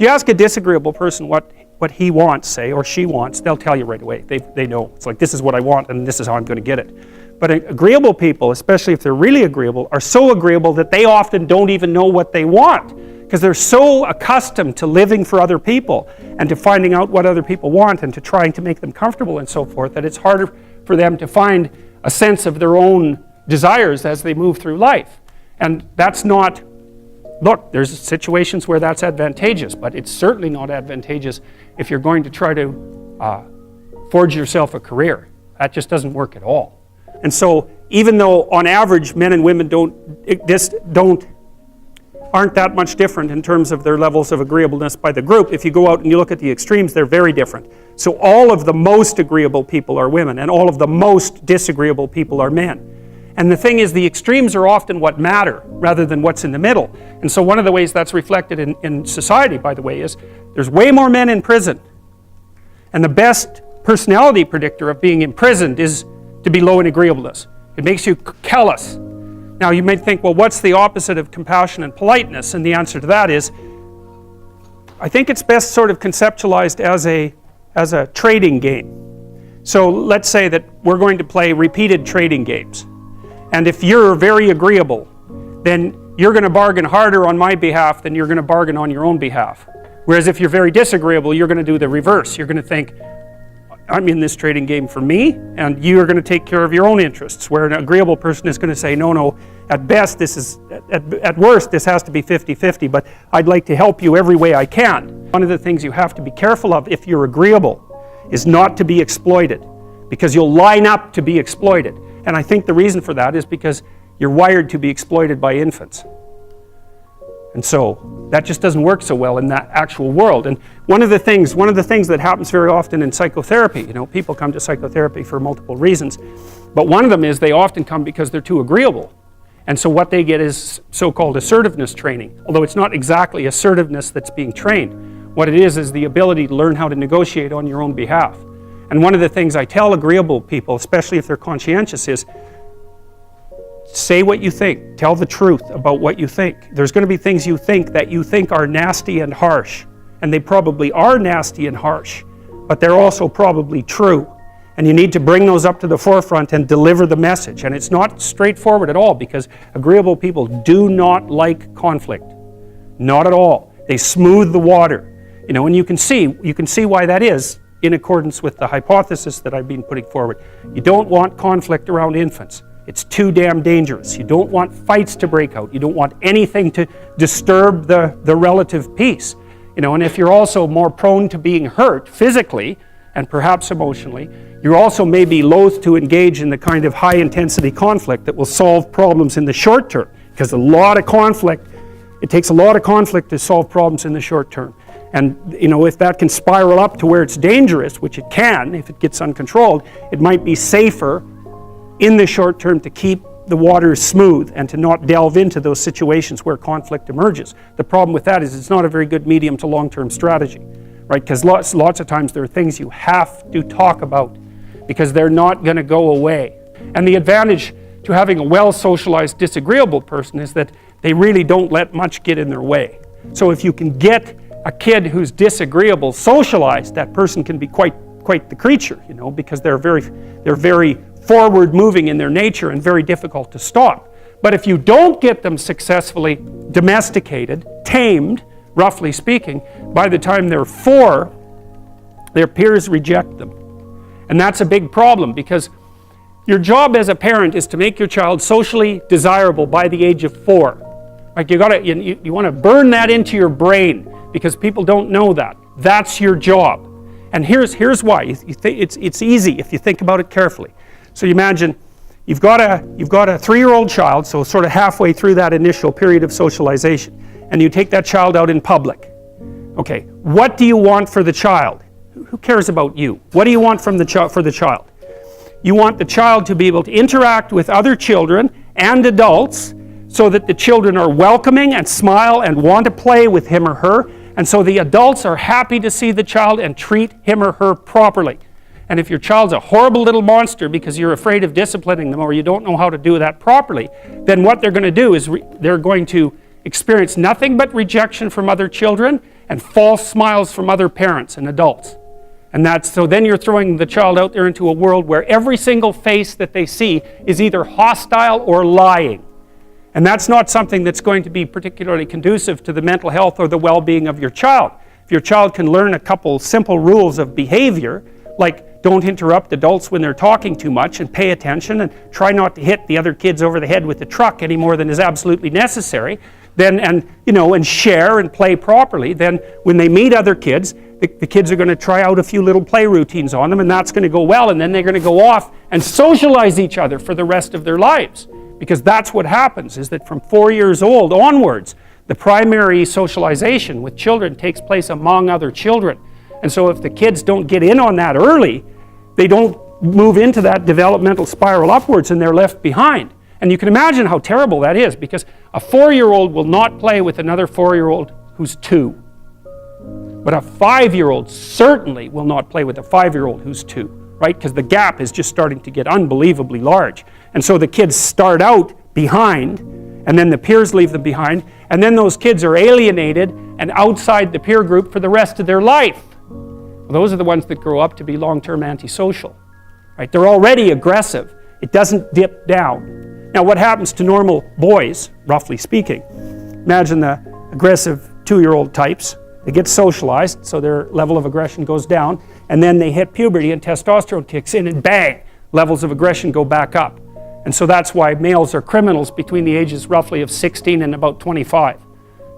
you ask a disagreeable person what he wants, say, or she wants, they'll tell you right away. They know. It's like, this is what I want, and this is how I'm going to get it. But agreeable people, especially if they're really agreeable, are so agreeable that they often don't even know what they want, because they're so accustomed to living for other people and to finding out what other people want and to trying to make them comfortable and so forth, that it's harder for them to find a sense of their own desires as they move through life. And that's not, look, there's situations where that's advantageous, but it's certainly not advantageous if you're going to try to forge yourself a career. That just doesn't work at all. And so even though on average men and women aren't that much different in terms of their levels of agreeableness by the group, if you go out and you look at the extremes, they're very different. So all of the most agreeable people are women, and all of the most disagreeable people are men. And the thing is, the extremes are often what matter rather than what's in the middle. And so one of the ways that's reflected in society, by the way, is there's way more men in prison. And the best personality predictor of being imprisoned is to be low in agreeableness. It makes you callous. Now you may think, well, what's the opposite of compassion and politeness? And the answer to that is, I think it's best sort of conceptualized as a trading game. So let's say that we're going to play repeated trading games. And if you're very agreeable, then you're going to bargain harder on my behalf than you're going to bargain on your own behalf. Whereas if you're very disagreeable, you're going to do the reverse. You're going to think, I'm in this trading game for me, and you're going to take care of your own interests. Where an agreeable person is going to say, no, at best, at worst, this has to be 50-50, but I'd like to help you every way I can. One of the things you have to be careful of if you're agreeable is not to be exploited, because you'll line up to be exploited. And I think the reason for that is because you're wired to be exploited by infants. And so that just doesn't work so well in that actual world. And one of the things that happens very often in psychotherapy, people come to psychotherapy for multiple reasons, but one of them is they often come because they're too agreeable. And so what they get is so-called assertiveness training, although it's not exactly assertiveness that's being trained. What it is the ability to learn how to negotiate on your own behalf. And one of the things I tell agreeable people, especially if they're conscientious, is say what you think. Tell the truth about what you think. There's going to be things you think are nasty and harsh. And they probably are nasty and harsh, but they're also probably true. And you need to bring those up to the forefront and deliver the message. And it's not straightforward at all, because agreeable people do not like conflict. Not at all. They smooth the water. And you can see why that is in accordance with the hypothesis that I've been putting forward. You don't want conflict around infants. It's too damn dangerous. You don't want fights to break out. You don't want anything to disturb the relative peace. And if you're also more prone to being hurt physically and perhaps emotionally, you also may be loath to engage in the kind of high intensity conflict that will solve problems in the short term, because it takes a lot of conflict to solve problems in the short term. And if that can spiral up to where it's dangerous, which it can if it gets uncontrolled, it might be safer in the short term to keep the waters smooth and to not delve into those situations where conflict emerges. The problem with that is it's not a very good medium to long-term strategy, right? Because lots of times there are things you have to talk about because they're not going to go away. And the advantage to having a well-socialized disagreeable person is that they really don't let much get in their way. So if you can get a kid who's disagreeable socialized, that person can be quite the creature, because they're very forward moving in their nature and very difficult to stop. But if you don't get them successfully domesticated, tamed, roughly speaking, by the time they're 4, their peers reject them. And that's a big problem, because your job as a parent is to make your child socially desirable by the age of 4. Like you want to burn that into your brain, because people don't know that. That's your job. And here's why. It's easy if you think about it carefully. So you imagine you've got a 3-year-old child, so sort of halfway through that initial period of socialization, and you take that child out in public. Okay, what do you want for the child? Who cares about you? What do you want for the child? You want the child to be able to interact with other children and adults so that the children are welcoming and smile and want to play with him or her, and so the adults are happy to see the child and treat him or her properly. And if your child's a horrible little monster because you're afraid of disciplining them or you don't know how to do that properly, then what they're going to do is they're going to experience nothing but rejection from other children, and false smiles from other parents and adults. And so then you're throwing the child out there into a world where every single face that they see is either hostile or lying. And that's not something that's going to be particularly conducive to the mental health or the well-being of your child. If your child can learn a couple simple rules of behavior, like don't interrupt adults when they're talking too much and pay attention and try not to hit the other kids over the head with the truck any more than is absolutely necessary, then, and share and play properly, then when they meet other kids, the kids are going to try out a few little play routines on them, and that's going to go well, and then they're going to go off and socialize each other for the rest of their lives. Because that's what happens, is that from 4 years old onwards, the primary socialization with children takes place among other children. And so if the kids don't get in on that early, they don't move into that developmental spiral upwards and they're left behind. And you can imagine how terrible that is, because a 4-year-old will not play with another 4-year-old who's 2. But a 5-year-old certainly will not play with a 5-year-old who's 2, right? Because the gap is just starting to get unbelievably large. And so the kids start out behind, and then the peers leave them behind, and then those kids are alienated and outside the peer group for the rest of their life. Well, those are the ones that grow up to be long-term antisocial, right? They're already aggressive. It doesn't dip down. Now, what happens to normal boys, roughly speaking? Imagine the aggressive 2-year-old types. They get socialized, so their level of aggression goes down, and then they hit puberty and testosterone kicks in, and bang, levels of aggression go back up. And so that's why males are criminals between the ages roughly of 16 and about 25.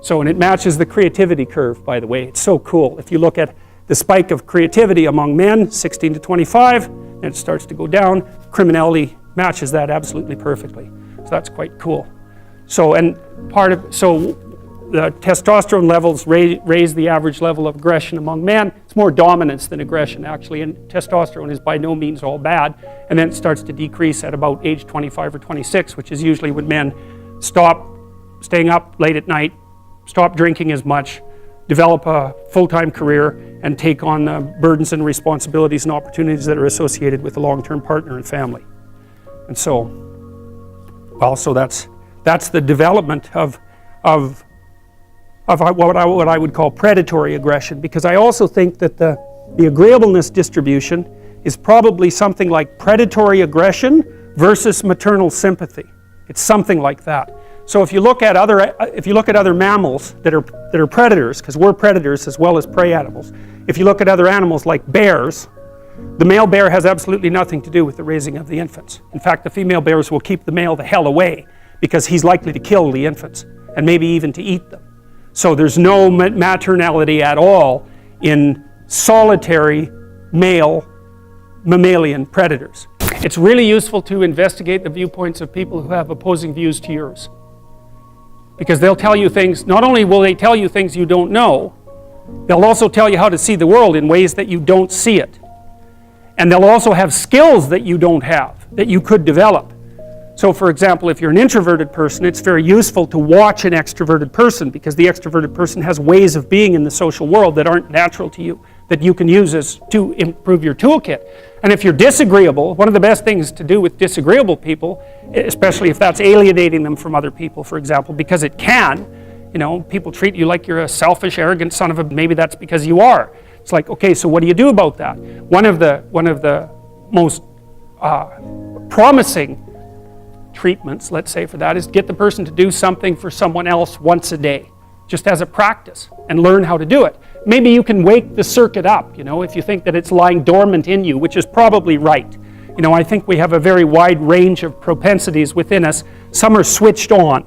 So, and it matches the creativity curve, by the way. It's so cool. If you look at the spike of creativity among men, 16 to 25, and it starts to go down, criminality matches that absolutely perfectly. So that's quite cool. So, and the testosterone levels raise the average level of aggression among men. It's more dominance than aggression, actually, and testosterone is by no means all bad. And then it starts to decrease at about age 25 or 26, which is usually when men stop staying up late at night, stop drinking as much, develop a full-time career, and take on the burdens and responsibilities and opportunities that are associated with a long-term partner and family. And so, well, so that's the development of what I would call predatory aggression, because I also think that the agreeableness distribution is probably something like predatory aggression versus maternal sympathy. It's something like that. So if you look at other mammals that are predators, because we're predators as well as prey animals, if you look at other animals like bears, the male bear has absolutely nothing to do with the raising of the infants. In fact, the female bears will keep the male the hell away because he's likely to kill the infants and maybe even to eat them. So there's no maternality at all in solitary male mammalian predators. It's really useful to investigate the viewpoints of people who have opposing views to yours. Because they'll tell you things, not only will they tell you things you don't know, they'll also tell you how to see the world in ways that you don't see it. And they'll also have skills that you don't have, that you could develop. So for example, if you're an introverted person, it's very useful to watch an extroverted person, because the extroverted person has ways of being in the social world that aren't natural to you, that you can use to improve your toolkit. And if you're disagreeable, one of the best things to do with disagreeable people, especially if that's alienating them from other people, for example, because it can, people treat you like you're a selfish, arrogant son of a, maybe that's because you are. It's like, okay, so what do you do about that? One of the most promising treatments, let's say, for that is get the person to do something for someone else once a day, just as a practice, and learn how to do it. Maybe you can wake the circuit up, if you think that it's lying dormant in you, which is probably right. I think we have a very wide range of propensities within us. Some are switched on,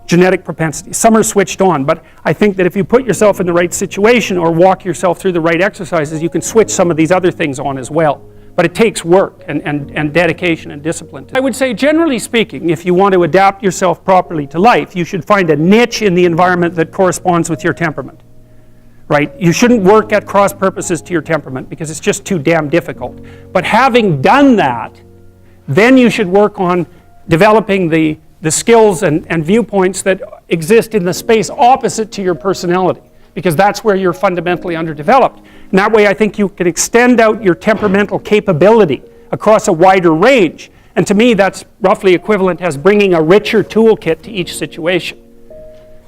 genetic propensities. Some are switched on, but I think that if you put yourself in the right situation or walk yourself through the right exercises, you can switch some of these other things on as well. But it takes work and dedication and discipline. I would say, generally speaking, if you want to adapt yourself properly to life, you should find a niche in the environment that corresponds with your temperament. Right? You shouldn't work at cross purposes to your temperament because it's just too damn difficult. But having done that, then you should work on developing the skills and viewpoints that exist in the space opposite to your personality, because that's where you're fundamentally underdeveloped. And that way I think you can extend out your temperamental capability across a wider range. And to me that's roughly equivalent as bringing a richer toolkit to each situation.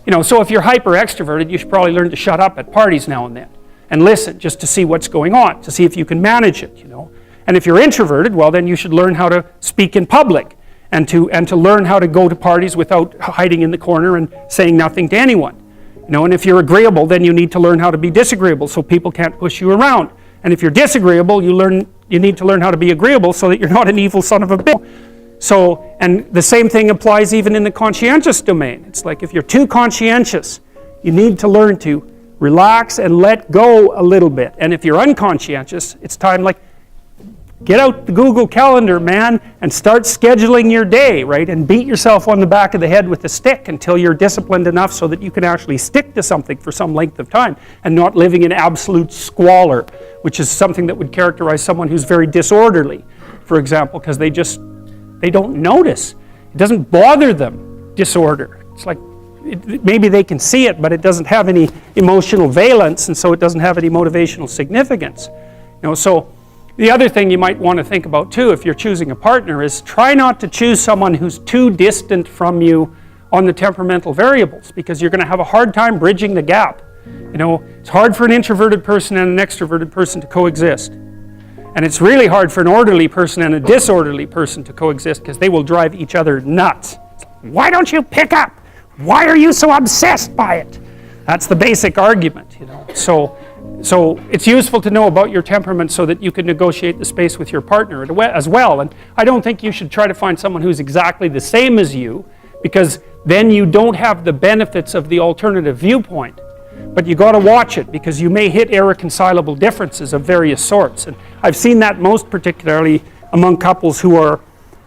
You know, so if you're hyper extroverted, you should probably learn to shut up at parties now and then and listen just to see what's going on, to see if you can manage it, you know. And if you're introverted, well, then you should learn how to speak in public and to learn how to go to parties without hiding in the corner and saying nothing to anyone. You know, and if you're agreeable, then you need to learn how to be disagreeable so people can't push you around. And if you're disagreeable, you need to learn how to be agreeable so that you're not an evil son of a bitch. So, and the same thing applies even in the conscientious domain. It's like if you're too conscientious, you need to learn to relax and let go a little bit. And if you're unconscientious, it's time like, get out the Google Calendar, man, and start scheduling your day, right? And beat yourself on the back of the head with a stick until you're disciplined enough so that you can actually stick to something for some length of time and not living in absolute squalor, which is something that would characterize someone who's very disorderly, for example, because they don't notice. It doesn't bother them, disorder. It's like, maybe they can see it, but it doesn't have any emotional valence, and so it doesn't have any motivational significance. You know, so the other thing you might want to think about too, if you're choosing a partner, is try not to choose someone who's too distant from you on the temperamental variables, because you're going to have a hard time bridging the gap. You know, it's hard for an introverted person and an extroverted person to coexist. And it's really hard for an orderly person and a disorderly person to coexist, because they will drive each other nuts. Why don't you pick up? Why are you so obsessed by it? That's the basic argument, you know. So it's useful to know about your temperament so that you can negotiate the space with your partner as well. And I don't think you should try to find someone who's exactly the same as you, because then you don't have the benefits of the alternative viewpoint. But you got to watch it, because you may hit irreconcilable differences of various sorts. And I've seen that most particularly among couples who are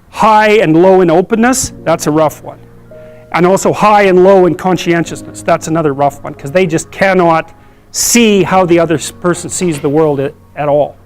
high and low in openness. That's a rough one. And also high and low in conscientiousness. That's another rough one, because they just cannot see how the other person sees the world at all.